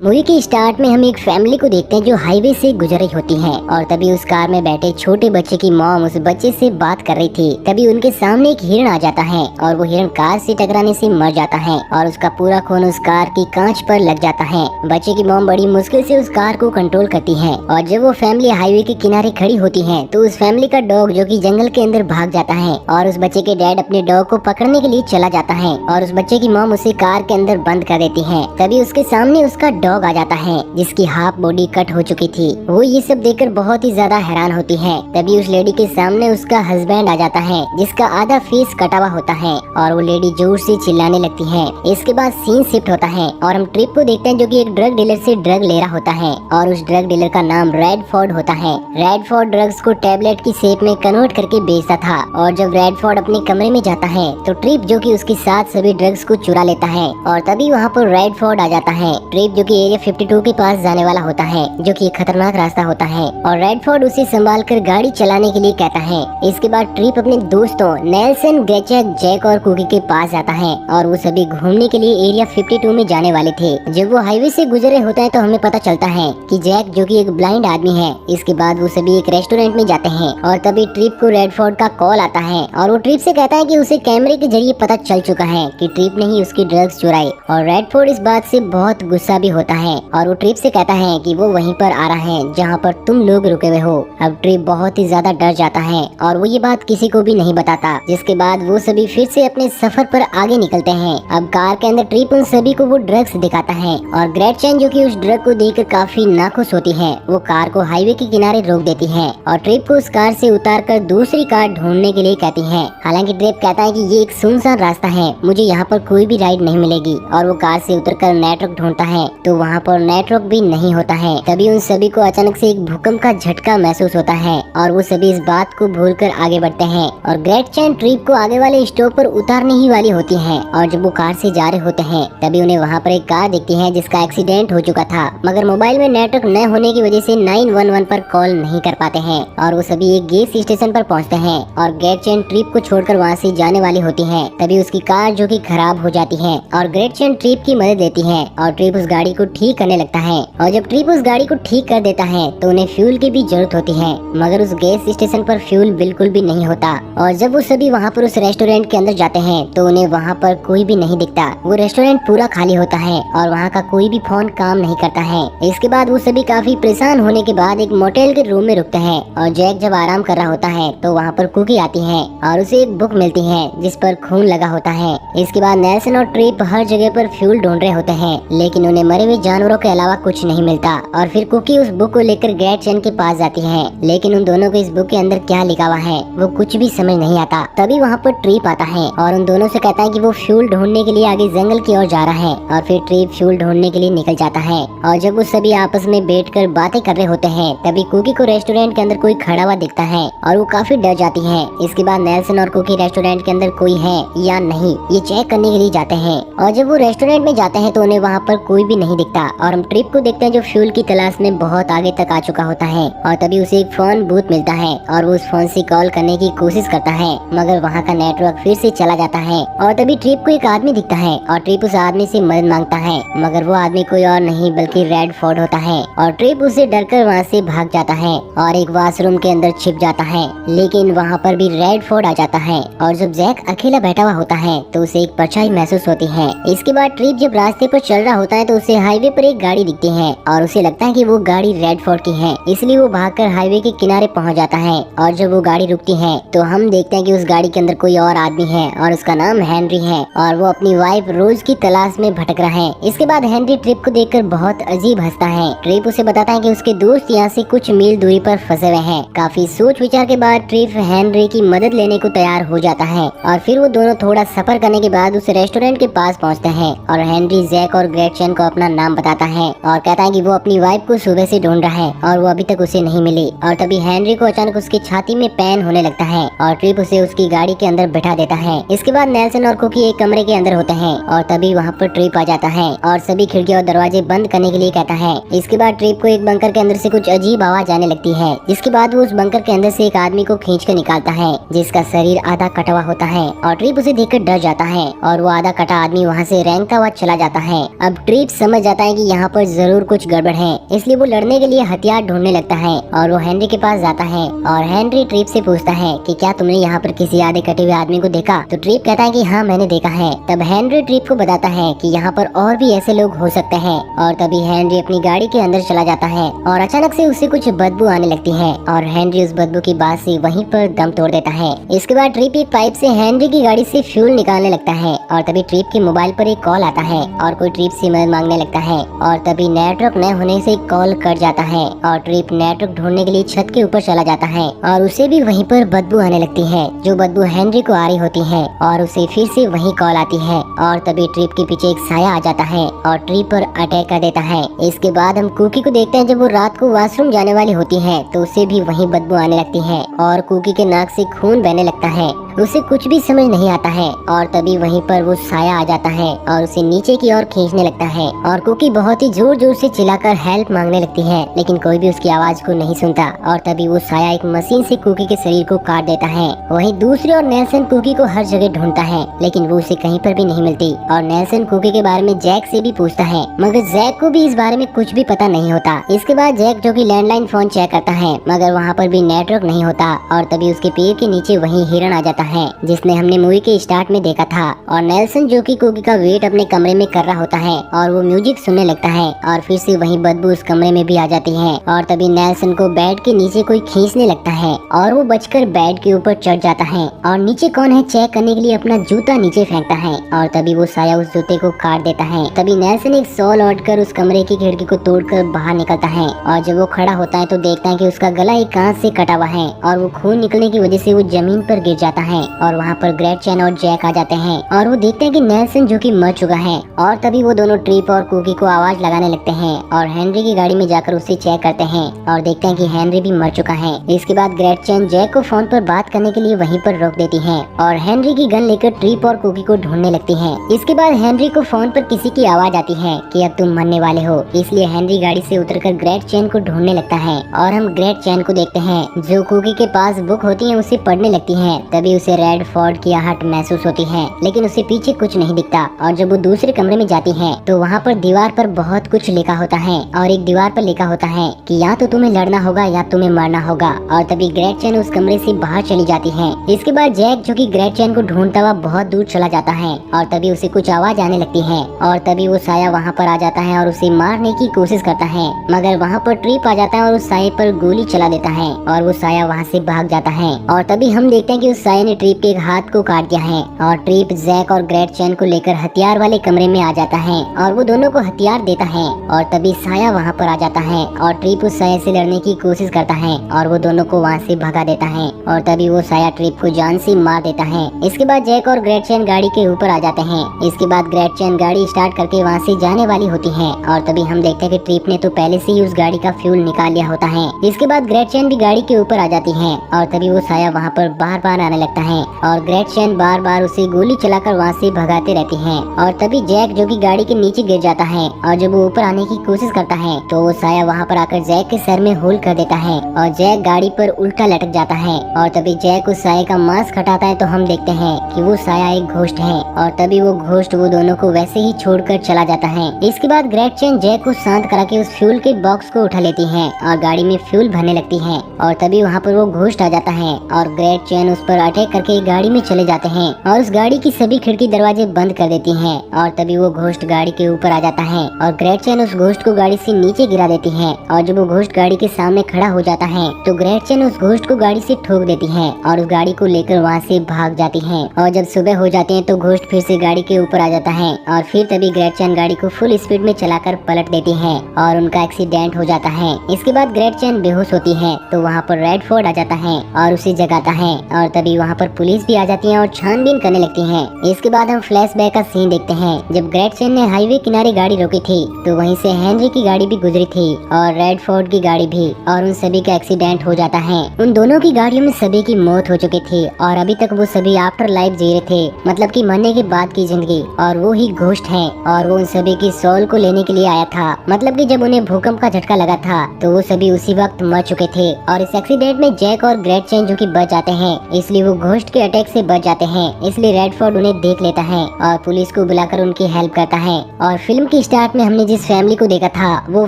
Movie के start में हम एक फैमिली को देखते हैं जो हाईवे से गुजर रही होती है और तभी उस कार में बैठे छोटे बच्चे की मॉम उस बच्चे से बात कर रही थी। तभी उनके सामने एक हिरण आ जाता है और वो हिरण कार से टकराने से मर जाता है और उसका पूरा खून उस कार की कांच पर लग जाता है। बच्चे की मॉम बड़ी मुश्किल से उस कार को कंट्रोल करती है और जब वो फैमिली हाईवे के किनारे खड़ी होती है तो उस फैमिली का डॉग जो कि जंगल के अंदर भाग जाता है और उस बच्चे के डैड अपने डॉग को पकड़ने के लिए चला जाता है और उस बच्चे की मॉम उसे कार के अंदर बंद कर देती है। तभी उसके सामने उसका डॉग आ जाता है जिसकी हाफ बॉडी कट हो चुकी थी। वो ये सब देखकर बहुत ही ज्यादा हैरान होती है। तभी उस लेडी के सामने उसका हस्बैंड आ जाता है जिसका आधा फेस कटा हुआ होता है और वो लेडी जोर से चिल्लाने लगती है। इसके बाद सीन शिफ्ट होता है और हम ट्रिप को देखते हैं जो कि एक ड्रग डीलर से ड्रग ले रहा होता है और उस ड्रग डीलर का नाम रेडफोर्ड होता है। रेडफोर्ड ड्रग्स को टैबलेट की शेप में कन्वर्ट करके बेचता था और जब रेडफोर्ड अपने कमरे में जाता है तो ट्रिप जो कि उसके साथ सभी ड्रग्स को चुरा लेता है और तभी वहाँ पर रेडफोर्ड आ जाता है। ट्रिप जो कि एरिया 52 के पास जाने वाला होता है जो कि एक खतरनाक रास्ता होता है और रेडफोर्ड उसे संभाल कर गाड़ी चलाने के लिए कहता है। इसके बाद ट्रिप अपने दोस्तों नेल्सन, ग्रेचक, जैक और कुकी के पास जाता है और वो सभी घूमने के लिए एरिया 52 में जाने वाले थे। जब वो हाईवे से गुजरे होते हैं तो हमें पता चलता है कि जैक जो कि एक ब्लाइंड आदमी है। इसके बाद वो सभी एक रेस्टोरेंट में जाते हैं और तभी ट्रिप को रेडफोर्ड का कॉल आता है और वो ट्रिप से कहता है कि उसे कैमरे के जरिए पता चल चुका है कि ट्रिप ने ही उसकी ड्रग्स चुराई और रेडफोर्ड इस बात से बहुत गुस्सा भी होता है और वो ट्रिप से कहता है कि वो वहीं पर आ रहा है जहाँ पर तुम लोग रुके हुए हो। अब ट्रिप बहुत ही ज्यादा डर जाता है और वो ये बात किसी को भी नहीं बताता। जिसके बाद वो सभी फिर से अपने सफर पर आगे निकलते हैं। अब कार के अंदर ट्रिप उन सभी को वो ड्रग्स दिखाता है और ग्रेटचेन जो कि उस ड्रग को देखकर काफी नाखुश होती है वो कार को हाईवे के किनारे रोक देती है और ट्रिप को उस कार से उतार कर दूसरी कार ढूंढने के लिए कहती है। हालांकि ट्रिप कहता है कि ये एक सुनसान रास्ता है, मुझे यहाँ पर कोई भी राइड नहीं मिलेगी और वो कार से उतरकर नेटवर्क ढूंढता है तो वहाँ पर नेटवर्क भी नहीं होता है। तभी उन सभी को अचानक से एक भूकंप का झटका महसूस होता है और वो सभी इस बात को भूलकर आगे बढ़ते हैं और ग्रेटचेन ट्रिप को आगे वाले स्टॉप पर उतारने ही वाली होती है और जब वो कार से जा रहे होते हैं तभी उन्हें वहाँ पर एक कार दिखती है जिसका एक्सीडेंट हो चुका था मगर मोबाइल में नेटवर्क न होने की वजह से 911 पर कॉल नहीं कर पाते हैं और वो सभी एक गैस स्टेशन पर पहुँचते हैं और ग्रेटचेन ट्रिप को छोड़कर वहाँ से जाने वाली होती है। तभी उसकी कार जो कि खराब हो जाती है और ग्रेटचेन ट्रिप की मदद लेती है और ट्रिप उस गाड़ी को ठीक करने लगता है और जब ट्रिप उस गाड़ी को ठीक कर देता है तो उन्हें फ्यूल की भी जरूरत होती है मगर उस गैस स्टेशन पर फ्यूल बिल्कुल भी नहीं होता और जब वो सभी वहाँ पर उस रेस्टोरेंट के अंदर जाते हैं तो उन्हें वहाँ पर कोई भी नहीं दिखता। वो रेस्टोरेंट पूरा खाली होता है और वहाँ का कोई भी फोन काम नहीं करता है। इसके बाद वो सभी काफी परेशान होने के बाद एक मोटेल के रूम में रुकते हैं और जैक जब आराम कर रहा होता है तो वहाँ पर कुकी आती है और उसे एक बुक मिलती है जिस पर खून लगा होता है। इसके बाद नेल्सन और ट्रिप हर जगह पर फ्यूल ढूंढ रहे होते हैं लेकिन उन्हें मरे हुए जानवरों के अलावा कुछ नहीं मिलता और फिर कुकी उस बुक को लेकर ग्रेटचेन के पास जाती है लेकिन उन दोनों को इस बुक के अंदर क्या लिखा हुआ है वो कुछ भी समझ नहीं आता। तभी वहाँ पर ट्रिप आता है और उन दोनों से कहता है कि वो फ्यूल ढूंढने के लिए आगे जंगल की ओर जा रहा है और फिर ट्रिप फ्यूल ढूंढने के लिए निकल जाता है और जब वो सभी आपस में बैठकर बातें कर रहे होते हैं तभी कुकी को रेस्टोरेंट के अंदर कोई खड़ा हुआ दिखता है और वो काफी डर जाती है। इसके बाद नेल्सन और कुकी रेस्टोरेंट के अंदर कोई है या नहीं ये चेक करने के लिए जाते हैं और जब वो रेस्टोरेंट में जाते हैं तो उन्हें वहाँ पर कोई भी नहीं दिखता और हम ट्रिप को देखते हैं जो फ्यूल की तलाश में बहुत आगे तक आ चुका होता है और तभी उसे एक फोन बूथ मिलता है और वो उस फोन से कॉल करने की कोशिश करता है मगर वहाँ का नेटवर्क फिर से चला जाता है और तभी ट्रिप को एक आदमी दिखता है और ट्रिप उस आदमी से मदद मांगता है मगर वो आदमी कोई और नहीं बल्कि रेडफोर्ड होता है और ट्रिप उसे डरकर वहाँ से भाग जाता है और एक वॉशरूम के अंदर छिप जाता है लेकिन वहाँ पर भी रेडफोर्ड आ जाता है और जब जैक अकेला बैठा हुआ होता है तो उसे एक परछाई महसूस होती है। इसके बाद ट्रिप जब रास्ते पर चल रहा होता है तो उसे हाईवे पर एक गाड़ी दिखती है और उसे लगता है कि वो गाड़ी रेडफोर्ड की है इसलिए वो भागकर हाईवे के किनारे पहुंच जाता है और जब वो गाड़ी रुकती है तो हम देखते हैं कि उस गाड़ी के अंदर कोई और आदमी है और उसका नाम हेनरी है और वो अपनी वाइफ रोज की तलाश में भटक रहा है। इसके बाद हेनरी ट्रिप को देखकर बहुत अजीब हंसता है। ट्रिप उसे बताता है कि उसके दोस्त यहाँ से कुछ मील दूरी पर फंसे हुए हैं। काफी सोच विचार के बाद ट्रिप हेनरी की मदद लेने को तैयार हो जाता है और फिर वो दोनों थोड़ा सफर करने के बाद उस रेस्टोरेंट के पास पहुँचते हैं और हेनरी जैक और ग्रेटचेन को अपना नाम बताता है और कहता है कि वो अपनी वाइफ को सुबह से ढूंढ रहा है और वो अभी तक उसे नहीं मिली और तभी हेनरी को अचानक उसकी छाती में पेन होने लगता है और ट्रिप उसे उसकी गाड़ी के अंदर बैठा देता है। इसके बाद नेल्सन और कुकी एक कमरे के अंदर होते हैं और तभी वहाँ पर ट्रिप आ जाता है और सभी खिड़कियाँ और दरवाजे बंद करने के लिए कहता है। इसके बाद ट्रिप को एक बंकर के अंदर से कुछ अजीब आवाज आने लगती है जिसके बाद वो उस बंकर के अंदर से एक आदमी को खींच कर निकालता है जिसका शरीर आधा कटा हुआ होता है और ट्रिप उसे देखकर डर जाता है और वो आधा कटा आदमी वहाँ से रेंगता हुआ चला जाता है। अब ट्रिप समझ जाता है कि यहाँ पर जरूर कुछ गड़बड़ है, इसलिए वो लड़ने के लिए हथियार ढूंढने लगता है और वो हेनरी के पास जाता है और हेनरी ट्रिप से पूछता है कि क्या तुमने यहाँ पर किसी आधे कटे हुए आदमी को देखा। तो ट्रिप कहता है कि हाँ मैंने देखा है। तब हेनरी ट्रिप को बताता है कि यहाँ पर और भी ऐसे लोग हो सकते हैं और तभी हेनरी अपनी गाड़ी के अंदर चला जाता है और अचानक से उसे कुछ बदबू आने लगती है और हेनरी उस बदबू की बात से वहीं पर दम तोड़ देता है। इसके बाद ट्रिप एक पाइप से हेनरी की गाड़ी से फ्यूल निकालने लगता है और तभी ट्रिप के मोबाइल पर एक कॉल आता है और कोई ट्रिप से मदद मांगने लगता है और तभी नेटवर्क न होने से कॉल कट जाता है और ट्रिप नेटवर्क ढूंढने के लिए छत के ऊपर चला जाता है और उसे भी वहीं पर बदबू आने लगती है, जो बदबू हेनरी को आ रही होती है और उसे फिर से वही कॉल आती है और तभी ट्रिप के पीछे एक साया आ जाता है और ट्रिप पर अटैक कर देता है। इसके बाद हम कुकी को देखते हैं, जब वो रात को वॉशरूम जाने वाली होती है तो उसे भी वही बदबू आने लगती है और कुकी के नाक से खून बहने लगता है। उसे कुछ भी समझ नहीं आता है और तभी वहीं पर वो साया आ जाता है और उसे नीचे की ओर खींचने लगता है और कुकी बहुत ही जोर जोर से चिल्लाकर हेल्प मांगने लगती है, लेकिन कोई भी उसकी आवाज को नहीं सुनता और तभी वो साया एक मशीन से कुकी के शरीर को काट देता है। वहीं दूसरी ओर नेल्सन कुकी को हर जगह ढूंढता है, लेकिन वो उसे कहीं पर भी नहीं मिलती और नेल्सन कुकी के बारे में जैक से भी पूछता है, मगर जैक को भी इस बारे में कुछ भी पता नहीं होता। इसके बाद जैक जो कि लैंडलाइन फोन चेक करता है, मगर वहाँ पर भी नेटवर्क नहीं होता और तभी उसके पैर के नीचे वही हिरण आ जाता है जिसने हमने मूवी के स्टार्ट में देखा था और नेल्सन जो कि कुकी का वेट अपने कमरे में कर रहा होता है और वो म्यूजिक सुनने लगता है और फिर से वही बदबू उस कमरे में भी आ जाती है और तभी नेल्सन को बेड के नीचे कोई खींचने लगता है और वो बचकर बेड के ऊपर चढ़ जाता है और नीचे कौन है चेक करने के लिए अपना जूता नीचे फेंकता है और तभी वो साया उस जूते को काट देता है। तभी नेल्सन एक सॉल ओढ़कर उस कमरे की खिड़की को तोड़कर बाहर निकलता है और जब वो खड़ा होता है तो देखता है कि उसका गला एक कांच से कटा हुआ है और वो खून निकलने की वजह से वो जमीन पर गिर जाता है और वहाँ पर ग्रेट चैन और जैक आ जाते हैं और वो देखते हैं कि नेल्सन जो कि मर चुका है और तभी वो दोनों ट्रिप और कुकी को आवाज लगाने लगते हैं और हेनरी की गाड़ी में जाकर उसे चेक करते हैं और देखते हैं कि हेनरी भी मर चुका है। इसके बाद ग्रेट चैन जैक को फोन पर बात करने के लिए वहीं पर रोक देती है और हेनरी की गन लेकर ट्रिप और कुकी को ढूंढने लगती है। इसके बाद हेनरी को फोन पर किसी की आवाज आती है कि अब तुम मरने वाले हो, इसलिए हेनरी गाड़ी से उतरकर ग्रेट चैन को ढूंढने लगता है और हम ग्रेट चैन को देखते हैं जो कुकी के पास बुक होती है उसे पढ़ने लगती है। तभी उसे रेड फोर्ट की आहट महसूस होती है, लेकिन उसे पीछे कुछ नहीं दिखता और जब वो दूसरे कमरे में जाती है तो वहाँ पर दीवार पर बहुत कुछ लिखा होता है और एक दीवार पर लिखा होता है कि या तो तुम्हें लड़ना होगा या तुम्हें मरना होगा और तभी ग्रेट चैन उस कमरे से बाहर चली जाती है। इसके बाद जैक जो कि ग्रेट चैन को ढूंढता हुआ बहुत दूर चला जाता है और तभी उसे कुछ आवाज आने लगती है और तभी वो साया वहाँ पर आ जाता है और उसे मारने की कोशिश करता है, मगर वहाँ पर ट्रिप आ जाता है और उस साये पर गोली चला देता है और वो साया वहाँ से भाग जाता है और तभी हम देखते हैं कि उस साये ने ट्रिप के एक हाथ को काट दिया है और ट्रिप जैक और ग्रेट चैन को लेकर हथियार वाले कमरे में आ जाता है और वो दोनों को हथियार देता है और तभी साया वहाँ पर आ जाता है और ट्रिप उस साया से लड़ने की कोशिश करता है और वो दोनों को वहाँ से भगा देता है और तभी वो साया ट्रिप को जान से मार देता है। इसके बाद जैक और ग्रेट चैन गाड़ी के ऊपर आ जाते हैं। इसके बाद ग्रेट चैन गाड़ी स्टार्ट करके वहाँ से जाने वाली होती है और तभी हम देखते हैं कि ट्रिप ने तो पहले से ही उस गाड़ी का फ्यूल निकाल लिया होता है। इसके बाद ग्रेट चैन भी गाड़ी के ऊपर आ जाती है और तभी वो साया वहाँ पर बार बार आने लगता है और ग्रेट चैन बार बार उसे गोली चलाकर वहाँ से भगाते रहती है और तभी जैक जो कि गाड़ी के नीचे गिर जाता है और जब वो ऊपर आने की कोशिश करता है तो वो साया वहाँ पर आकर जैक के सर में होल कर देता है और जैक गाड़ी पर उल्टा लटक जाता है और तभी जैक उस साये का मास्क हटाता है तो हम देखते हैं कि वो साया एक घोस्ट है और तभी वो घोस्ट वो दोनों को वैसे ही छोड़कर चला जाता है। इसके बाद ग्रेट चैन जैक को शांत करा के उस फ्यूल के बॉक्स को उठा लेती है और गाड़ी में फ्यूल भरने लगती है और तभी वहाँ पर वो घोस्ट आ जाता है और ग्रेट चैन उस पर अटैक करके गाड़ी में चले जाते हैं और उस गाड़ी की सभी खिड़की दरवाजे बंद कर देती हैं और तभी वो घोस्ट गाड़ी के ऊपर आ जाता है और ग्रेट चैन उस घोस्ट को गाड़ी से नीचे गिरा देती है और जब वो घोस्ट गाड़ी के सामने खड़ा हो जाता है तो ग्रेट चैन उस घोस्ट को गाड़ी से ठोक देती है और उस गाड़ी को लेकर वहाँ से भाग जाती है और जब सुबह हो जाती है तो घोस्ट फिर से गाड़ी के ऊपर आ जाता है और फिर तभी ग्रेट चैन गाड़ी को फुल स्पीड में चलाकर पलट देती है और उनका एक्सीडेंट हो जाता है। इसके बाद ग्रेट चैन बेहोश होती है तो वहाँ पर रेड फोर्ट आ जाता है और उसे जगाता है और तभी वहाँ पर पुलिस भी आ जाती है और छानबीन करने लगती है। इसके बाद हम फ्लैशबैक का सीन देखते हैं जब ग्रेट चैन ने हाईवे किनारे गाड़ी रोकी थी तो वहीं से हेनरी की गाड़ी भी गुजरी थी और रेड फोर्ट की गाड़ी भी और उन सभी का एक्सीडेंट हो जाता है। उन दोनों की गाड़ियों में सभी की मौत हो चुकी थी और अभी तक वो सभी आफ्टर लाइफ जी रहे थे, मतलब कि मरने के बाद की जिंदगी, और वो ही घोस्ट है और वो उन सभी की सोल को लेने के लिए आया था। मतलब कि जब उन्हें भूकंप का झटका लगा था तो वो सभी उसी वक्त मर चुके थे और इस एक्सीडेंट में जैक और ग्रेट चैन जो कि बच जाते हैं, इसलिए वो घोस्ट के अटैक से बच जाते हैं, इसलिए रेडफोर्ड उन्हें देख लेता है और पुलिस को बुलाकर उनकी हेल्प करता है। और फिल्म की स्टार्ट में हमने जिस फैमिली को देखा था वो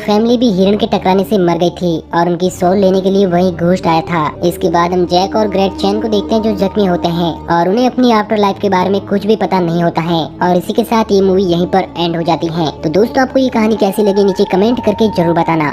फैमिली भी हिरण के टकराने से मर गई थी और उनकी सोल लेने के लिए वही घोस्ट आया था। इसके बाद हम जैक और ग्रेट चैन को देखते हैं जो जख्मी होते हैं और उन्हें अपनी आफ्टर लाइफ के बारे में कुछ भी पता नहीं होता है। और इसी के साथ ये मूवी यहीं पर एंड हो जाती है। तो दोस्तों आपको ये कहानी कैसी लगी नीचे कमेंट करके जरूर बताना।